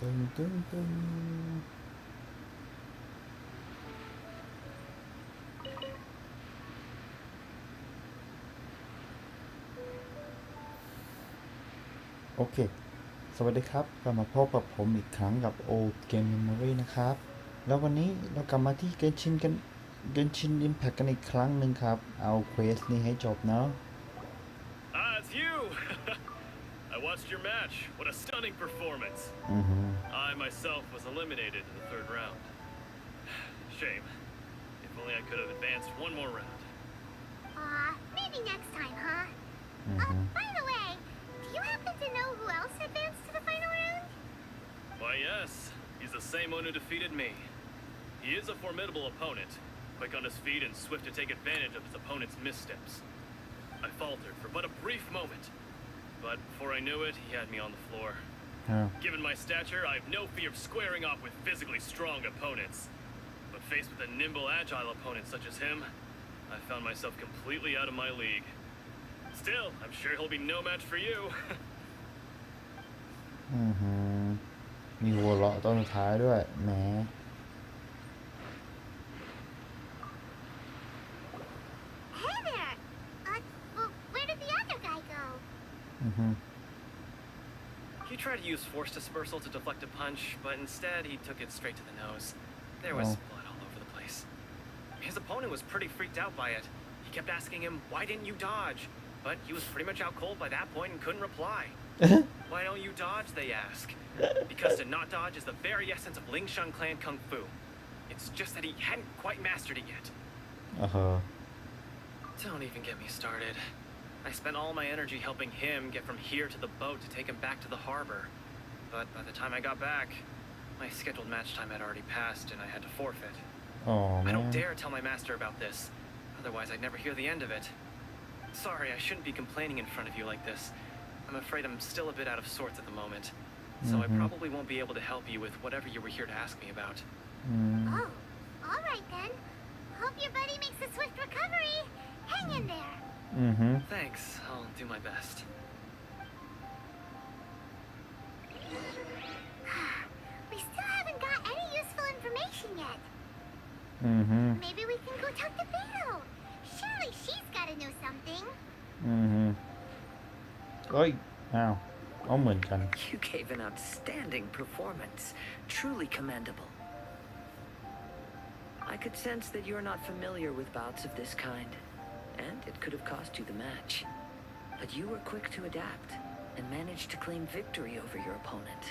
ตึงตึงตึงโอเคสวัสดีครับกลับมาพบกับผมอีกครั้งกับ Old Game Memory นะครับแล้ววันนี้เรากลับมาที่ Genshin Impact กันอีกครั้งหนึ่งครับเอาเควสนี้ให้จบเนาะ It's you! I watched your match. What a stunning performance. I myself was eliminated in the third round. Shame. If only I could have advanced one more round. Maybe next time, huh? By the way, do you happen to know who else advanced to the final round? Why, yes. He's the same one who defeated me. He is a formidable opponent, quick on his feet and swift to take advantage of his opponent's missteps. I faltered for but a brief moment, but before I knew it, he had me on the floor. Given my stature, I have no fear of squaring off with physically strong opponents. But faced with a nimble, agile opponent such as him, I found myself completely out of my league. Still, I'm sure he'll be no match for you. มีหัวเราะตอนสุดท้ายด้วยแหม Hey there! Well, where did the other guy go? He tried to use force dispersal to deflect a punch, but instead he took it straight to the nose. There was blood all over the place. His opponent was pretty freaked out by it. He kept asking him, why didn't you dodge? But he was pretty much out cold by that point and couldn't reply. Why don't you dodge, they ask. Because to not dodge is the very essence of Lingshan clan kung fu. It's just that he hadn't quite mastered it yet. Don't even get me started. I spent all my energy helping him get from here to the boat to take him back to the harbor. But by the time I got back, my scheduled match time had already passed and I had to forfeit. I don't dare tell my master about this, otherwise I'd never hear the end of it. Sorry, I shouldn't be complaining in front of you like this. I'm afraid I'm still a bit out of sorts at the moment, so I probably won't be able to help you with whatever you were here to ask me about. Oh, all right then. Hope your buddy makes a swift recovery. Hang in there. Thanks, I'll do my best. We still haven't got any useful information yet. Maybe we can go talk to Beto. Surely she's gotta know something. เอ้ยอ้าวเอาเหมือนกัน You gave an outstanding performance. Truly commendable. I could sense that you're not familiar with bouts of this kind, and it could have cost you the match. But you were quick to adapt and managed to claim victory over your opponent.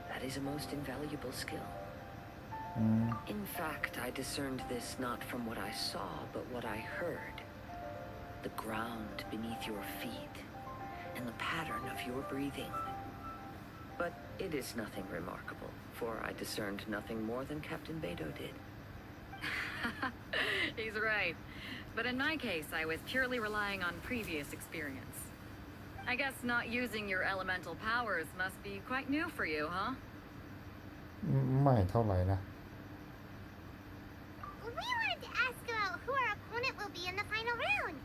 That is a most invaluable skill. In fact, I discerned this not from what I saw, but what I heard. The ground beneath your feet and the pattern of your breathing. But it is nothing remarkable, for I discerned nothing more than Captain Beto did. He's right. But in my case, I was purely relying on previous experience. I guess not using your elemental powers must be quite new for you, huh? ไม่เท่าไหร่นะ We wanted to ask about who our opponent will be in the final round.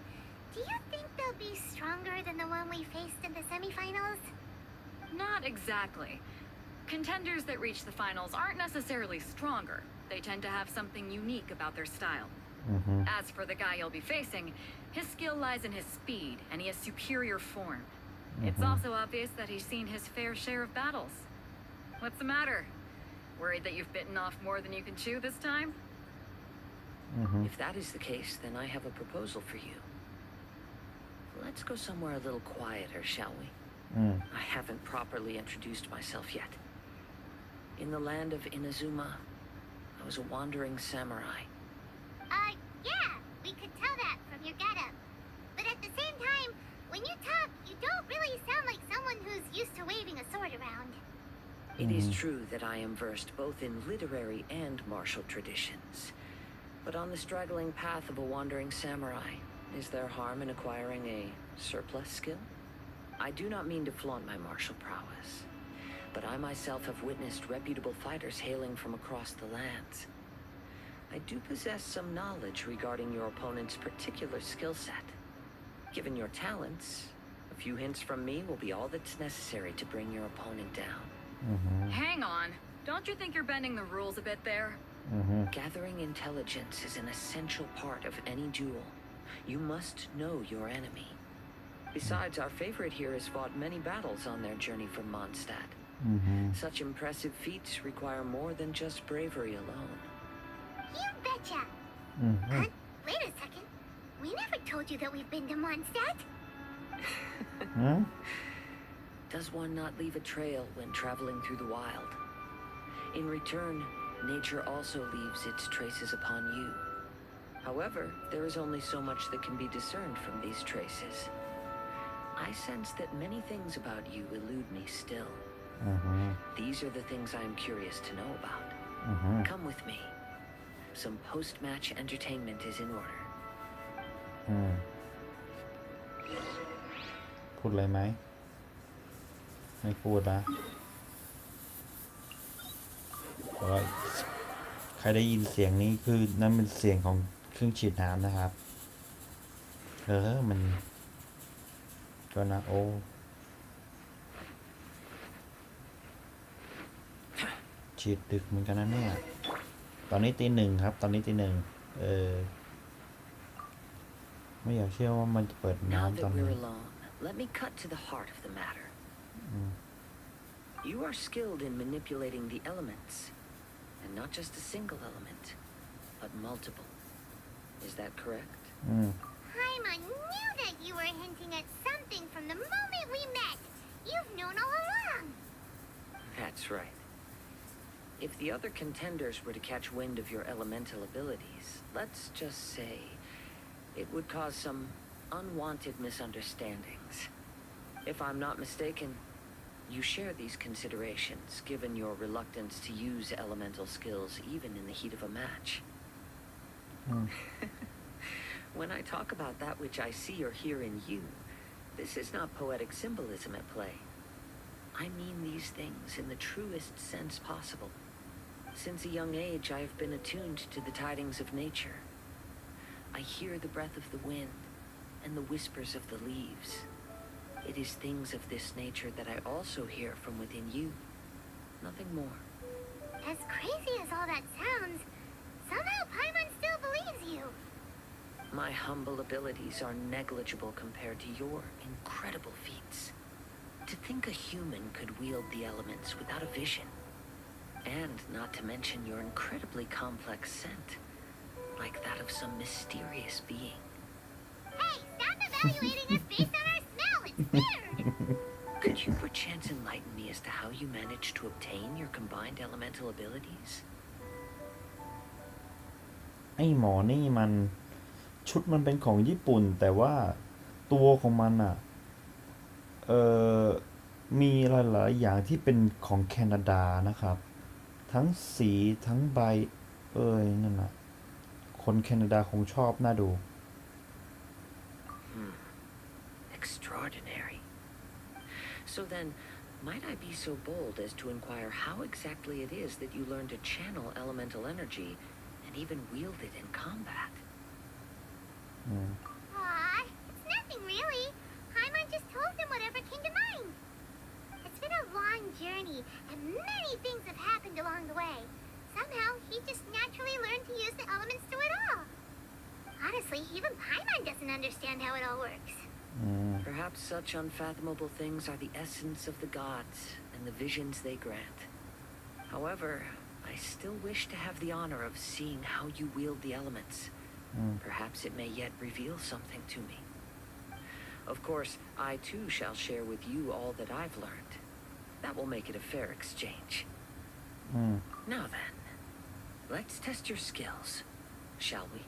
Do you think they'll be stronger than the one we faced in the semifinals? Not exactly. Contenders that reach the finals aren't necessarily stronger. They tend to have something unique about their style. As for the guy you'll be facing, his skill lies in his speed, and he has superior form. It's also obvious that he's seen his fair share of battles. What's the matter? Worried that you've bitten off more than you can chew this time? If that is the case, then I have a proposal for you. Let's go somewhere a little quieter, shall we? I haven't properly introduced myself yet. In the land of Inazuma, I was a wandering samurai. Yeah, we could tell that from your getup. But at the same time, when you talk, you don't really sound like someone who's used to waving a sword around. It is true that I am versed both in literary and martial traditions. But on the straggling path of a wandering samurai, is there harm in acquiring a surplus skill? I do not mean to flaunt my martial prowess, but I myself have witnessed reputable fighters hailing from across the lands. I do possess some knowledge regarding your opponent's particular skill set. Given your talents, a few hints from me will be all that's necessary to bring your opponent down. Hang on. Don't you think you're bending the rules a bit there? Gathering intelligence is an essential part of any duel. You must know your enemy. Besides, our favorite here has fought many battles on their journey from Mondstadt. Such impressive feats require more than just bravery alone. You betcha. Wait a second. We never told you that we've been to Mondstadt. Does one not leave a trail when traveling through the wild? In return, nature also leaves its traces upon you. However, there is only so much that can be discerned from these traces. I sense that many things about you elude me still. These are the things I am curious to know about. Come with me. Some post-match entertainment is in order. พูดอะไรไหมไม่พูดนะใครได้ยินเสียงนี้คือนั่นเป็นเสียงของเครื่องฉีดน้ำนะครับมันก็นะโอ้ฉีดดึกเหมือนกันนะเนี่ยตอนนี้ตี 1ครับตอนนี้ตี 1ไม่อยากเชื่อว่ามันจะเปิดน้ำตอนนี้ Let me cut to the heart of the matter. You are skilled in manipulating the elements, and not just a single element, but multiple. Is that correct? Paimon knew that you were hinting at something from the moment we met. You've known all along. That's right. If the other contenders were to catch wind of your elemental abilities, let's just say it would cause some unwanted misunderstandings. If I'm not mistaken, you share these considerations, given your reluctance to use elemental skills even in the heat of a match. When I talk about that which I see or hear in you, this is not poetic symbolism at play. I mean these things in the truest sense possible. Since a young age, I have been attuned to the tidings of nature. I hear the breath of the wind and the whispers of the leaves. It is things of this nature that I also hear from within you. Nothing more. As crazy as all that sounds, somehow Paimon still believes you. My humble abilities are negligible compared to your incredible feats. To think a human could wield the elements without a vision. And not to mention your incredibly complex scent, like that of some mysterious being. Hey, stop evaluating us based on our smell. It's weird. Could you perchance enlighten me as to how you managed to obtain your combined elemental abilities? ไอ้หมอนี่มันชุดมันเป็นของญี่ปุ่นแต่ว่าตัวของมันมีหลายๆอย่างที่เป็นของแคนาดานะครับทั้งสีทั้งใบนั่นน่ะคนแคนาดาคงชอบน่าดู Extraordinary. So then, might I be so bold as to inquire how exactly it is that you learn to channel elemental energy and even wield it in combat? Aw, it's nothing really. Paimon just told him whatever came to mind. It's been a long journey, and many things have happened along the way. Somehow, he just naturally learned to use the elements through it all. Honestly, even Paimon doesn't understand how it all works. Perhaps such unfathomable things are the essence of the gods and the visions they grant. However, I still wish to have the honor of seeing how you wield the elements. Perhaps it may yet reveal something to me. Of course, I too shall share with you all that I've learned. That will make it a fair exchange. Now then, let's test your skills, shall we?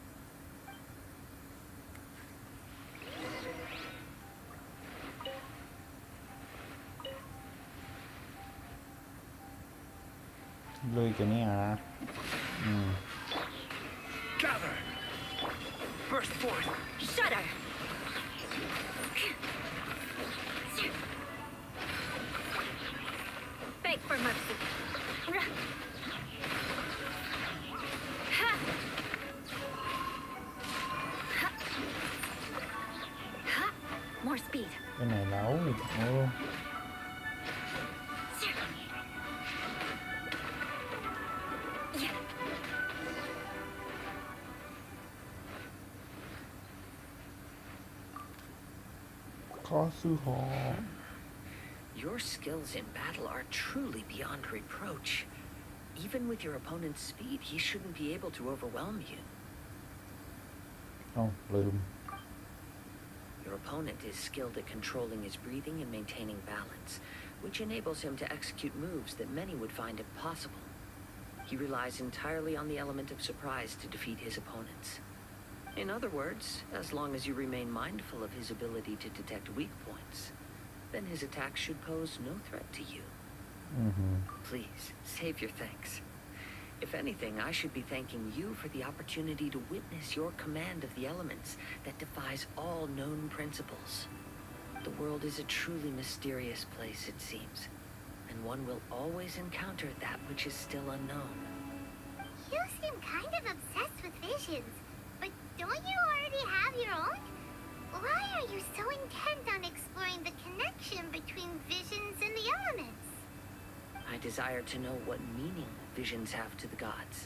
Gather! Burst forth! Shudder! Beg for mercy. More speed. ไปไหนแล้ว คอซูฮอ Your skills in battle are truly beyond reproach. Even with your opponent's speed, he shouldn't be able to overwhelm you. เอาลืม Your opponent is skilled at controlling his breathing and maintaining balance, which enables him to execute moves that many would find impossible. He relies entirely on the element of surprise to defeat his opponents. In other words, as long as you remain mindful of his ability to detect weak points, then his attacks should pose no threat to you. Please, save your thanks. If anything, I should be thanking you for the opportunity to witness your command of the elements that defies all known principles. The world is a truly mysterious place, it seems, and one will always encounter that which is still unknown. You seem kind of obsessed with visions, but don't you already have your own? Why are you so intent on exploring the connection between visions and the elements? I desire to know what meaning visions have to the gods,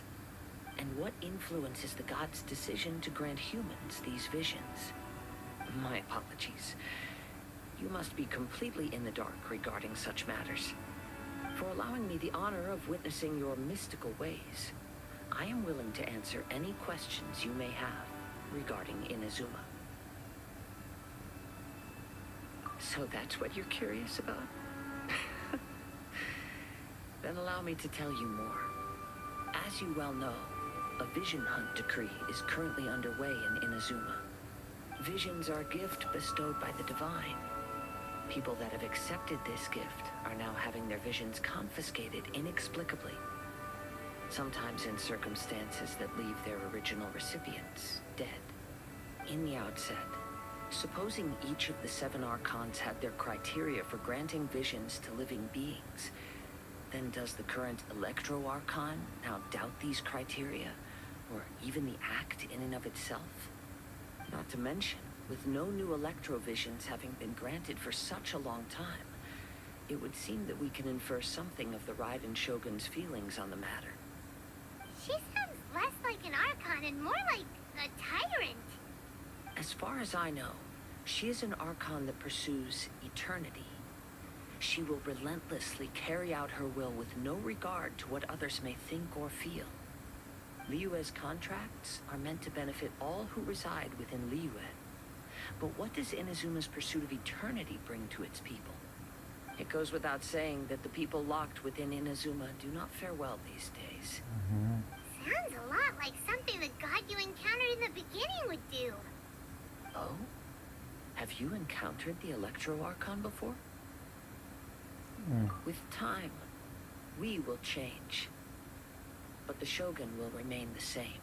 and what influences the gods' decision to grant humans these visions. My apologies. You must be completely in the dark regarding such matters. For allowing me the honor of witnessing your mystical ways, I am willing to answer any questions you may have regarding Inazuma. So that's what you're curious about? Then allow me to tell you more. As you well know, a vision hunt decree is currently underway in Inazuma. Visions are a gift bestowed by the divine. People that have accepted this gift are now having their visions confiscated inexplicably, sometimes in circumstances that leave their original recipients dead. In the outset, supposing each of the 7 archons had their criteria for granting visions to living beings, then does the current Electro Archon now doubt these criteria, or even the act in and of itself? Not to mention, with no new Electro visions having been granted for such a long time, it would seem that we can infer something of the Raiden Shogun's feelings on the matter. She sounds less like an Archon and more like a tyrant. As far as I know, she is an Archon that pursues eternity. She will relentlessly carry out her will with no regard to what others may think or feel. Liyue's contracts are meant to benefit all who reside within Liyue. But what does Inazuma's pursuit of eternity bring to its people? It goes without saying that the people locked within Inazuma do not fare well these days. Sounds a lot like something the god you encountered in the beginning would do. Oh? Have you encountered the Electro Archon before? With time, we will change. But the Shogun will remain the same.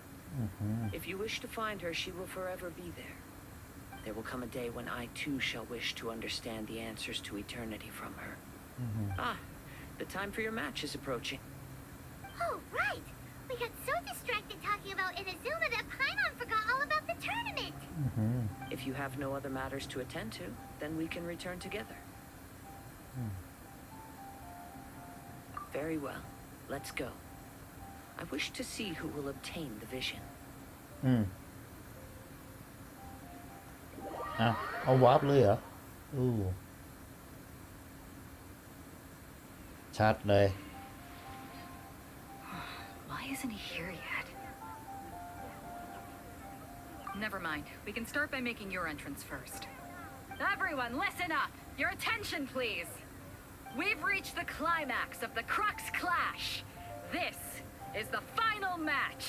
If you wish to find her, she will forever be there. There will come a day when I too shall wish to understand the answers to eternity from her. The time for your match is approaching. Oh, right. We got so distracted talking about Inazuma that Paimon forgot all about the tournament. If you have no other matters to attend to, then we can return together. Very well. Let's go. I wish to see who will obtain the vision. เอาวาร์ปเลยเหรอชัดเลย Why isn't he here yet? Never mind. We can start by making your entrance first. Everyone, listen up! Your attention, please! We've reached the climax of the Crux Clash. This is the final match.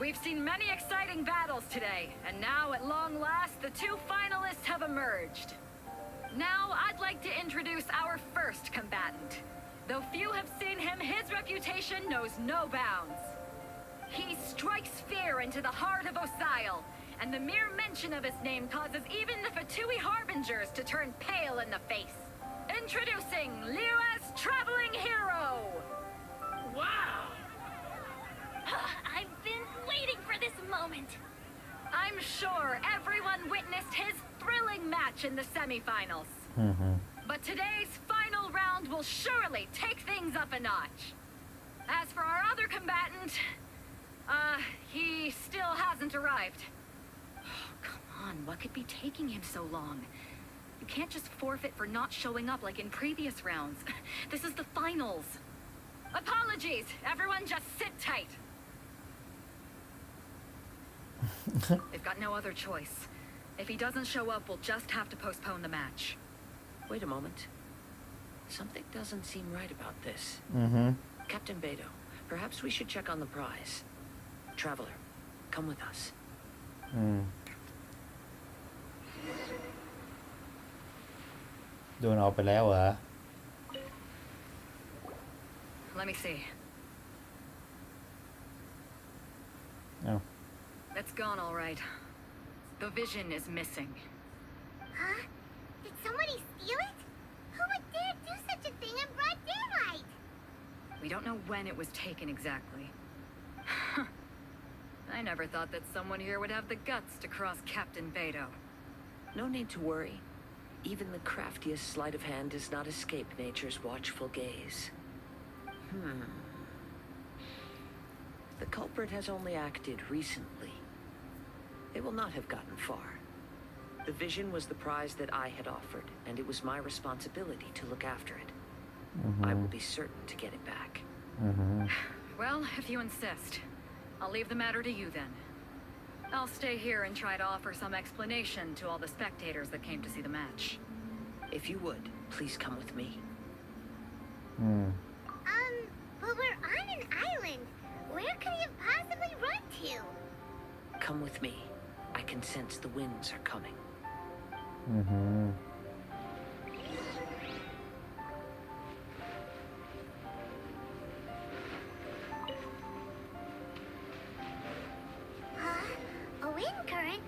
We've seen many exciting battles today, and now at long last, the 2 finalists have emerged. Now, I'd like to introduce our first combatant. Though few have seen him, his reputation knows no bounds. He strikes fear into the heart of Osile, and the mere mention of his name causes even the Fatui Harbingers to turn pale in the face. Introducing Liyue's traveling hero! Wow! I've been waiting for this moment. I'm sure everyone witnessed his thrilling match in the semifinals. But today's final round will surely take things up a notch. As for our other combatant, he still hasn't arrived. Oh, come on, what could be taking him so long? You can't just forfeit for not showing up like in previous rounds. This is the finals. Apologies. Everyone just sit tight. They've got no other choice. If he doesn't show up, we'll just have to postpone the match. Wait a moment. Something doesn't seem right about this. Captain Beto, perhaps we should check on the prize. Traveler, come with us. โดนเอาไปแล้วเหรอ Let me see. เอ้า It's gone all right. The vision is missing. Huh? Did somebody steal it? Who would dare do such a thing in broad daylight? We don't know when it was taken exactly. I never thought that someone here would have the guts to cross Captain Beto. No need to worry. Even the craftiest sleight of hand does not escape nature's watchful gaze. The culprit has only acted recently. They will not have gotten far. The vision was the prize that I had offered, and it was my responsibility to look after it. I will be certain to get it back. Well, if you insist. I'll leave the matter to you then. I'll stay here and try to offer some explanation to all the spectators that came to see the match. If you would, please come with me. But we're on an island. Where could he have possibly run to? Come with me. I can sense the winds are coming. A wind current?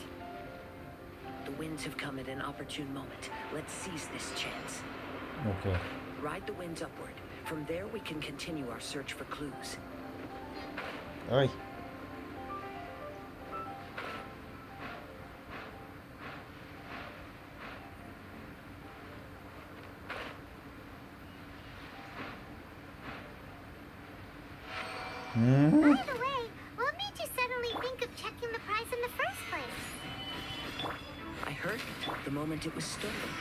The winds have come at an opportune moment. Let's seize this chance. โอเค Ride the winds upward. From there, we can continue our search for clues. เอ้ย By the way, what made you suddenly think of checking the prize in the first place? I heard it the moment it was stolen.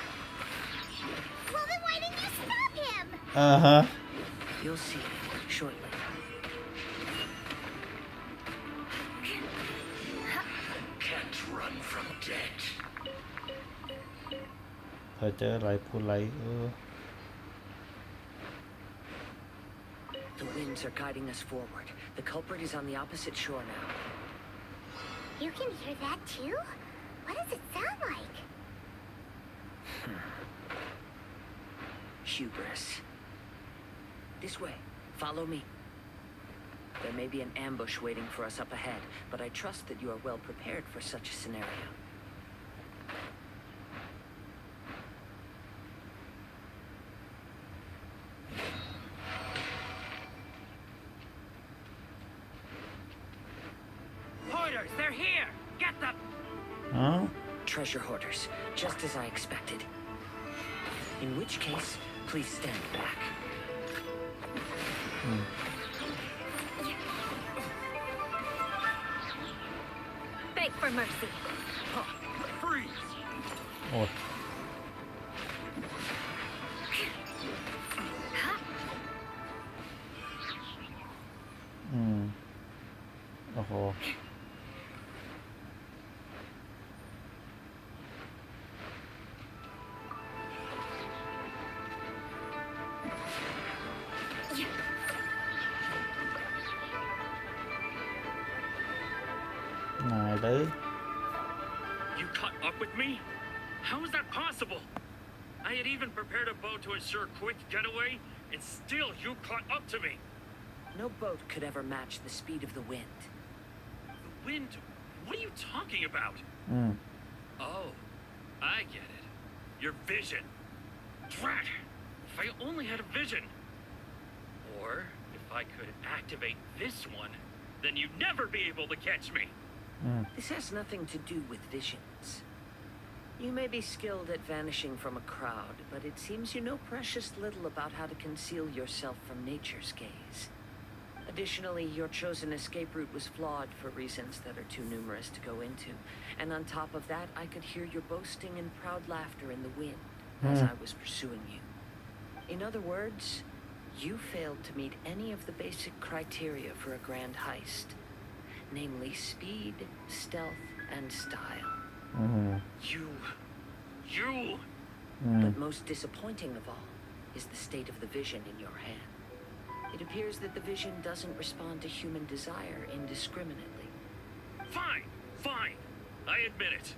Well, then why didn't you stop him? You'll see shortly. Can't run from death. เธอเจออะไรพูดอะไรThe winds are guiding us forward. The culprit is on the opposite shore now. You can hear that too? What does it sound like? Hubris. This way. Follow me. There may be an ambush waiting for us up ahead, but I trust that you are well prepared for such a scenario. Hoarders, they're here! Get them! อ๋อ Treasure hoarders, just as I expected. In which case, please stand back. Beg for mercy. Freeze! โอ้ยโอ้โห นายเลย You caught up with me? How is that possible? I had even prepared a boat to ensure a quick getaway, and still you caught up to me. No boat could ever match the speed of the wind. The wind? What are you talking about? อืม Oh, I get it. Your vision. Drat! If I only had a vision. Or if I could activate this one, then you'd never be able to catch me. This has nothing to do with visions. You may be skilled at vanishing from a crowd, but it seems you know precious little about how to conceal yourself from nature's gaze. Additionally, your chosen escape route was flawed for reasons that are too numerous to go into. And on top of that, I could hear your boasting and proud laughter in the wind as I was pursuing you. In other words, you failed to meet any of the basic criteria for a grand heist. Namely speed, stealth, and style. You... But most disappointing of all is the state of the vision in your hand. It appears that the vision doesn't respond to human desire indiscriminately. Fine. I admit it.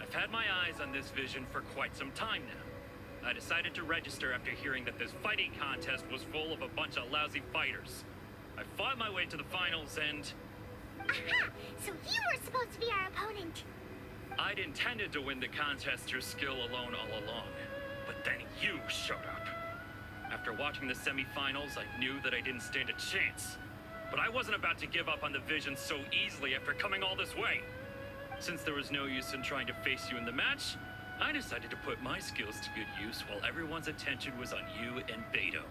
I've had my eyes on this vision for quite some time now. I decided to register after hearing that this fighting contest was full of a bunch of lousy fighters. I fought my way to the finals and... Aha! So you were supposed to be our opponent. I'd intended to win the contest through skill alone all along. But then you showed up. After watching the semifinals, I knew that I didn't stand a chance. But I wasn't about to give up on the vision so easily after coming all this way. Since there was no use in trying to face you in the match, I decided to put my skills to good use while everyone's attention was on you and Beto.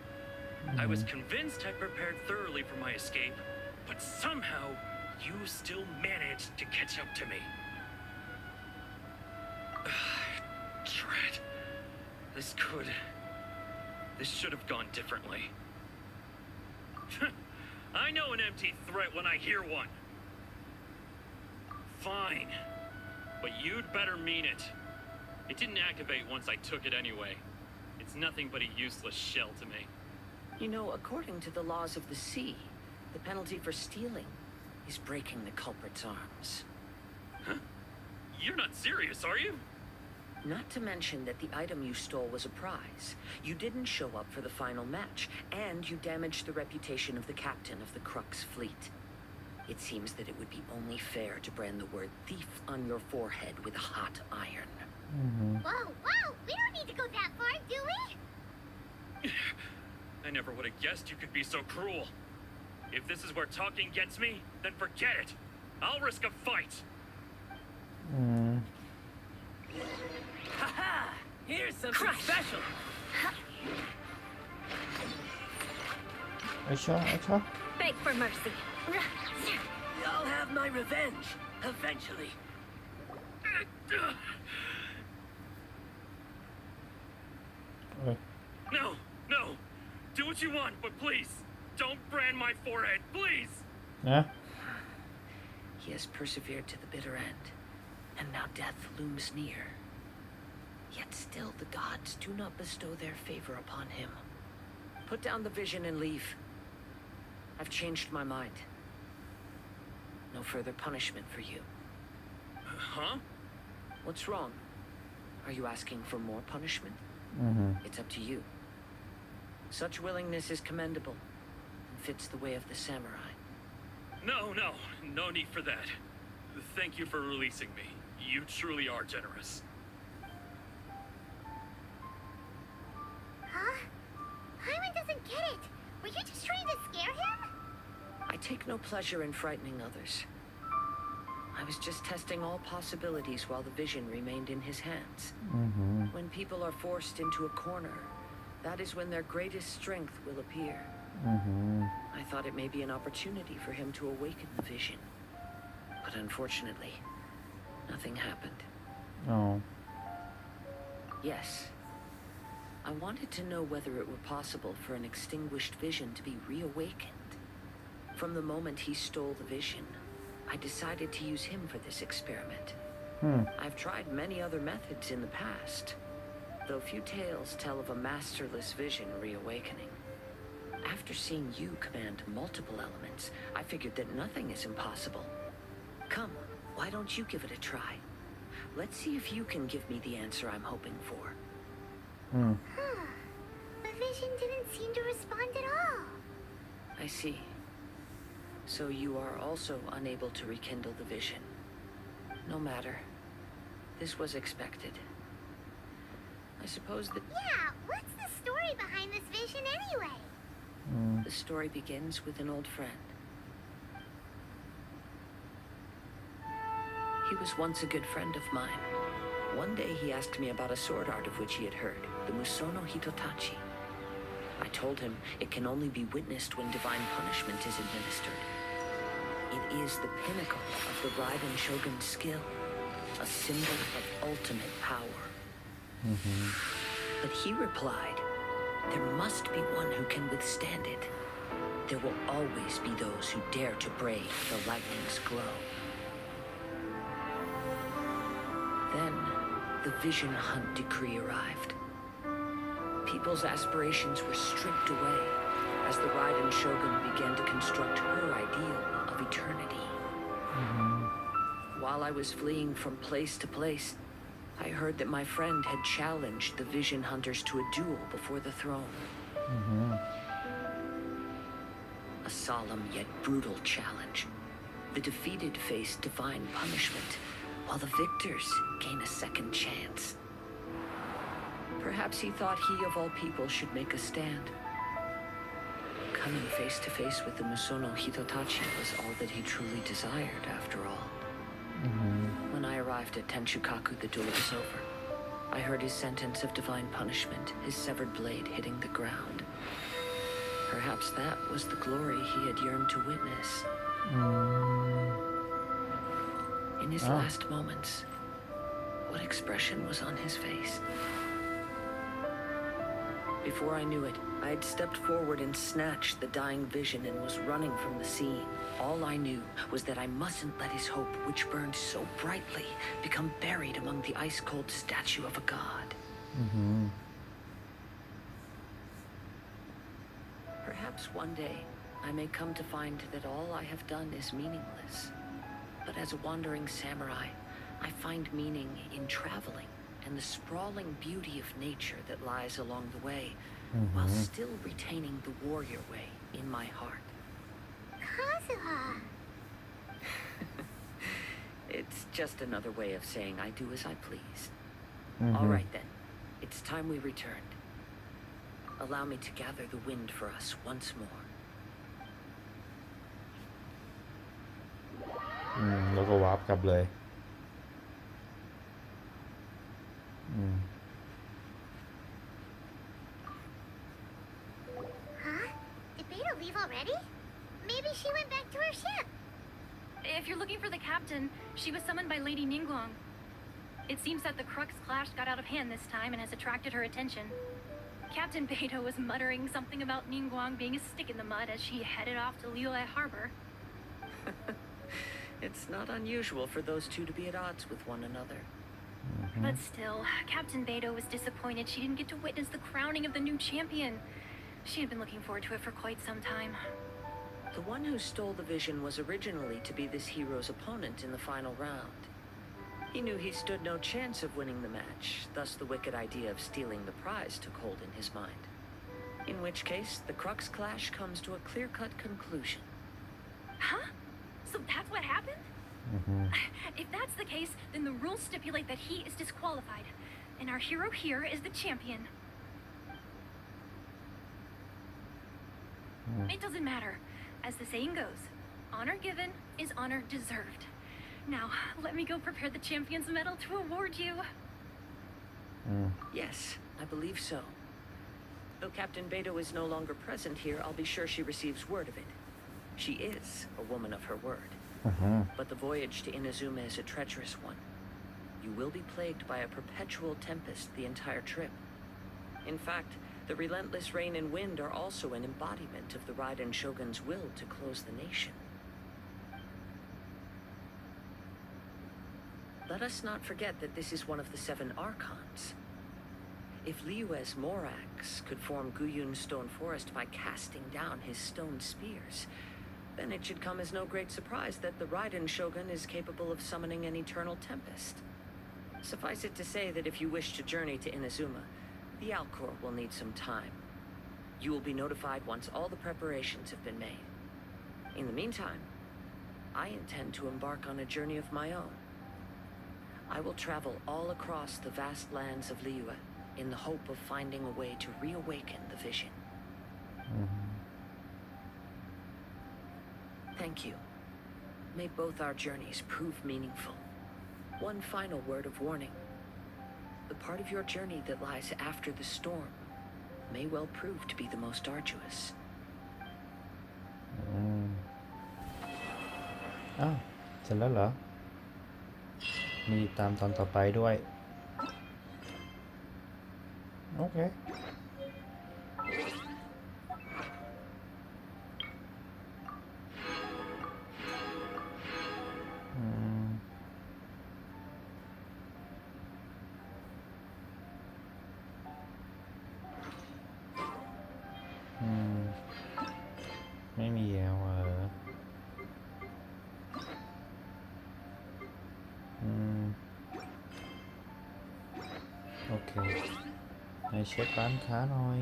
I was convinced I prepared thoroughly for my escape, but somehow you still managed to catch up to me. Dread. This should have gone differently. I know an empty threat when I hear one. Fine. But you'd better mean it. It didn't activate once I took it anyway. It's nothing but a useless shell to me. You know, according to the laws of the sea, the penalty for stealing is breaking the culprit's arms. Huh? You're not serious, are you? Not to mention that the item you stole was a prize. You didn't show up for the final match, and you damaged the reputation of the captain of the Crux fleet. It seems that it would be only fair to brand the word thief on your forehead with a hot iron. Whoa! We don't need to go that far, do we? I never would have guessed you could be so cruel. If this is where talking gets me, then forget it. I'll risk a fight. Ha-ha! Here's something special. Acha. Beg for mercy. I'll have my revenge, eventually. No. Do what you want, but please, don't brand my forehead, please. He has persevered to the bitter end, and now death looms near. Yet still the gods do not bestow their favor upon him. Put down the vision and leave. I've changed my mind. No further punishment for you. Huh? What's wrong? Are you asking for more punishment? It's up to you. Such willingness is commendable and fits the way of the samurai. No need for that. Thank you for releasing me. You truly are generous. Huh? Hyman doesn't get it. Were you just trying to scare him? I take no pleasure in frightening others. I was just testing all possibilities while the vision remained in his hands. When people are forced into a corner, that is when their greatest strength will appear. I thought it may be an opportunity for him to awaken the vision. But unfortunately, nothing happened. Oh. Yes. I wanted to know whether it were possible for an extinguished vision to be reawakened. From the moment he stole the vision, I decided to use him for this experiment. I've tried many other methods in the past, though few tales tell of a masterless vision reawakening. After seeing you command multiple elements, I figured that nothing is impossible. Come, why don't you give it a try? Let's see if you can give me the answer I'm hoping for. The vision didn't seem to respond at all. I see. So you are also unable to rekindle the vision. No matter. This was expected. I suppose that Yeah, what's the story behind this vision anyway? the story begins with an old friend. He was once a good friend of mine. One day he asked me about a sword art of which he had heard, the Musono Hitotachi. I told him it can only be witnessed when divine punishment is administered. It is the pinnacle of the Raiden Shogun's skill, a symbol of ultimate power. But he replied, there must be one who can withstand it. There will always be those who dare to brave the lightning's glow. Then, the Vision Hunt decree arrived. People's aspirations were stripped away as the Raiden Shogun began to construct her ideal of eternity. While I was fleeing from place to place, I heard that my friend had challenged the Vision Hunters to a duel before the throne. A solemn yet brutal challenge. The defeated face divine punishment, while the victors gain a second chance. Perhaps he thought he of all people should make a stand. Coming face to face with the Musono Hitotachi was all that he truly desired, after all. When I arrived at Tenshukaku, the duel was over. I heard his sentence of divine punishment, his severed blade hitting the ground. Perhaps that was the glory he had yearned to witness. In his last moments, what expression was on his face? Before I knew it, I had stepped forward and snatched the dying vision and was running from the scene. All I knew was that I mustn't let his hope, which burned so brightly, become buried among the ice-cold statue of a god. Perhaps one day, I may come to find that all I have done is meaningless. But as a wandering samurai, I find meaning in traveling and the sprawling beauty of nature that lies along the way, while still retaining the warrior way in my heart. Kazuha! It's just another way of saying I do as I please. All right then, it's time we returned. Allow me to gather the wind for us once more. แล้วก็วาร์ปกลับเลย Huh? Did Beto leave already? Maybe she went back to her ship. If you're looking for the captain, she was summoned by Lady Ningguang. It seems that the Crux clash got out of hand this time and has attracted her attention. Captain Beto was muttering something about Ningguang being a stick in the mud as she headed off to Liyue Harbor. It's not unusual for those two to be at odds with one another. But still, Captain Beto was disappointed she didn't get to witness the crowning of the new champion. She had been looking forward to it for quite some time. The one who stole the vision was originally to be this hero's opponent in the final round. He knew he stood no chance of winning the match, thus the wicked idea of stealing the prize took hold in his mind. In which case, the Crux clash comes to a clear-cut conclusion. Huh? So that's what happened? If that's the case, then the rules stipulate that he is disqualified, and our hero here is the champion. It doesn't matter. As the saying goes, honor given is honor deserved. Now, let me go prepare the champion's medal to award you. Yes, I believe so. Though Captain Beto is no longer present here, I'll be sure she receives word of it. She is a woman of her word. But the voyage to Inazuma is a treacherous one. You will be plagued by a perpetual tempest the entire trip. In fact, the relentless rain and wind are also an embodiment of the Raiden Shogun's will to close the nation. Let us not forget that this is one of the 7 Archons. If Liyue's Morax could form Guyun's stone forest by casting down his stone spears, then it should come as no great surprise that the Raiden Shogun is capable of summoning an eternal tempest. Suffice it to say that if you wish to journey to Inazuma, the Alcor will need some time. You will be notified once all the preparations have been made. In the meantime, I intend to embark on a journey of my own. I will travel all across the vast lands of Liyue in the hope of finding a way to reawaken the vision. Thank you. May both our journeys prove meaningful. One final word of warning. The part of your journey that lies after the storm may well prove to be the most arduous. อ้าวเสร็จแล้วเหรอ มีตามตอนต่อไปด้วย โอเค ไม่มีแล้วโอเคให้เช็คร้านค้าหน่อย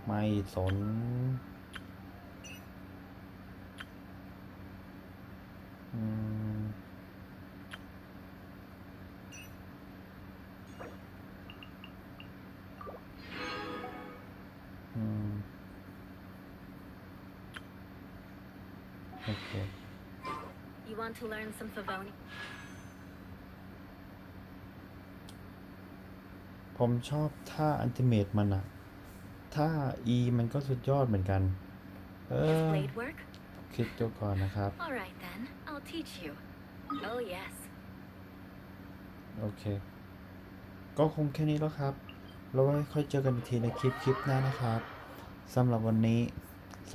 ไม่สนโอเค You want to learn some Favoni? ผมชอบท่าอันติเมตมันอะท่า E มันก็สุดยอดเหมือนกัน His blade work? คิดดูก่อนนะครับ All right then, I'll teach you. Oh yes. โอเค ก็คงแค่นี้แล้วครับ เราไว้ค่อยเจอกันอีกทีในคลิปหน้านะครับ สำหรับวันนี้